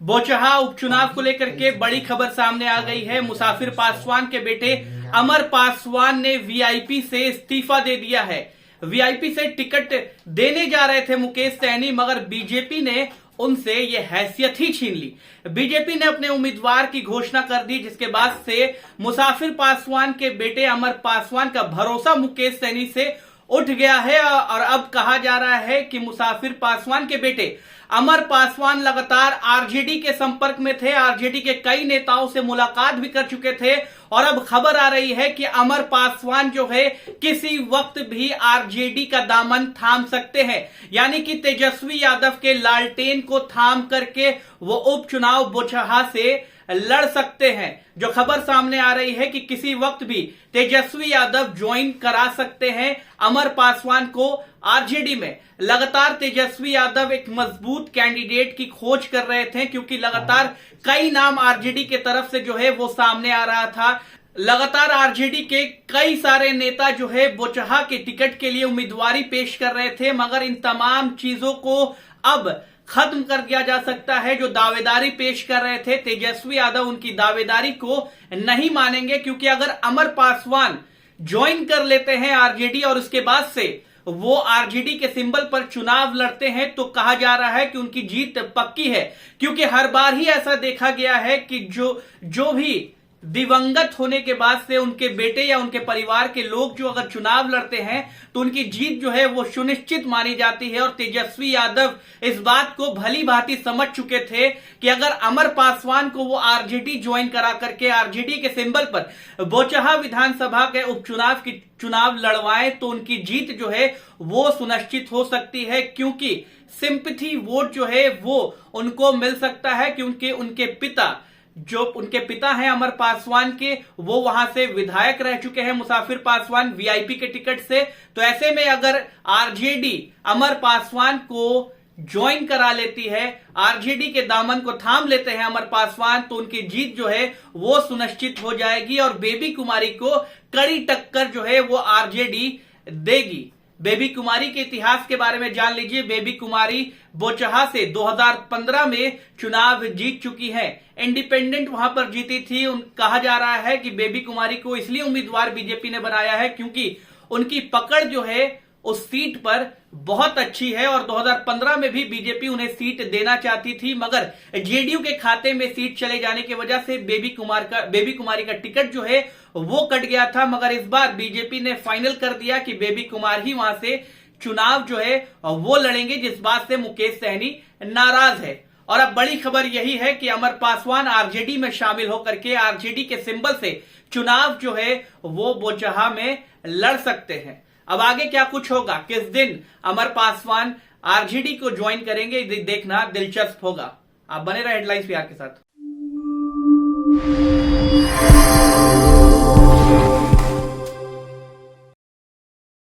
बोचहा उपचुनाव को लेकर के बड़ी खबर सामने आ गई है। मुसाफिर पासवान के बेटे अमर पासवान ने वीआईपी से इस्तीफा दे दिया है। वीआईपी से टिकट देने जा रहे थे मुकेश सहनी, मगर बीजेपी ने उनसे ये हैसियत ही छीन ली। बीजेपी ने अपने उम्मीदवार की घोषणा कर दी, जिसके बाद से मुसाफिर पासवान के बेटे अमर पासवान का भरोसा मुकेश सहनी से उठ गया है। और अब कहा जा रहा है कि मुसाफिर पासवान के बेटे अमर पासवान लगातार आरजेडी के संपर्क में थे, आरजेडी के कई नेताओं से मुलाकात भी कर चुके थे और अब खबर आ रही है कि अमर पासवान जो है किसी वक्त भी आरजेडी का दामन थाम सकते हैं, यानी कि तेजस्वी यादव के लालटेन को थाम करके वो उपचुनाव बोचहा से लड़ सकते हैं। जो खबर सामने आ रही है कि किसी वक्त भी तेजस्वी यादव ज्वाइन करा सकते हैं अमर पासवान को आरजेडी में। लगातार तेजस्वी यादव एक मजबूत कैंडिडेट की खोज कर रहे थे, क्योंकि लगातार कई नाम आरजेडी के तरफ से जो है वो सामने आ रहा था। लगातार आरजेडी के कई सारे नेता जो है बोचहा के टिकट के लिए उम्मीदवारी पेश कर रहे थे, मगर इन तमाम चीजों को अब खत्म कर दिया जा सकता है। जो दावेदारी पेश कर रहे थे तेजस्वी यादव, उनकी दावेदारी को नहीं मानेंगे, क्योंकि अगर अमर पासवान ज्वाइन कर लेते हैं आरजेडी और उसके बाद से वो आरजेडी के सिंबल पर चुनाव लड़ते हैं, तो कहा जा रहा है कि उनकी जीत पक्की है। क्योंकि हर बार ही ऐसा देखा गया है कि जो भी दिवंगत होने के बाद से उनके बेटे या उनके परिवार के लोग जो अगर चुनाव लड़ते हैं तो उनकी जीत जो है वो सुनिश्चित मानी जाती है। और तेजस्वी यादव इस बात को भली भांति समझ चुके थे कि अगर अमर पासवान को वो आरजेडी ज्वाइन करा करके आरजेडी के सिंबल पर बोचहा विधानसभा के उपचुनाव की चुनाव लड़वाएं तो उनकी जीत जो है वो सुनिश्चित हो सकती है। क्योंकि सिंपैथी वोट जो है वो उनको मिल सकता है, क्योंकि उनके पिता हैं अमर पासवान के, वो वहां से विधायक रह चुके हैं मुसाफिर पासवान वीआईपी के टिकट से। तो ऐसे में अगर आरजेडी अमर पासवान को ज्वाइन करा लेती है, आरजेडी के दामन को थाम लेते हैं अमर पासवान, तो उनकी जीत जो है वो सुनिश्चित हो जाएगी और बेबी कुमारी को कड़ी टक्कर जो है वो आरजेडी देगी। बेबी कुमारी के इतिहास के बारे में जान लीजिए। बेबी कुमारी बोचहा से 2015 में चुनाव जीत चुकी हैं। इंडिपेंडेंट वहां पर जीती थी। कहा जा रहा है कि बेबी कुमारी को इसलिए उम्मीदवार बीजेपी ने बनाया है क्योंकि उनकी पकड़ जो है उस सीट पर बहुत अच्छी है और 2015 में भी बीजेपी उन्हें सीट देना चाहती थी, मगर जेडीयू के खाते में सीट चले जाने की वजह से बेबी कुमारी का टिकट जो है वो कट गया था। मगर इस बार बीजेपी ने फाइनल कर दिया कि बेबी कुमार ही वहां से चुनाव जो है वो लड़ेंगे, जिस बात से मुकेश सहनी नाराज है। और अब बड़ी खबर यही है कि अमर पासवान आरजेडी में शामिल होकर के आरजेडी के सिंबल से चुनाव जो है वो बोचहा में लड़ सकते हैं। अब आगे क्या कुछ होगा, किस दिन अमर पासवान आरजेडी को ज्वाइन करेंगे, देखना दिलचस्प होगा। आप बने रहे हेडलाइंस प्यार के साथ।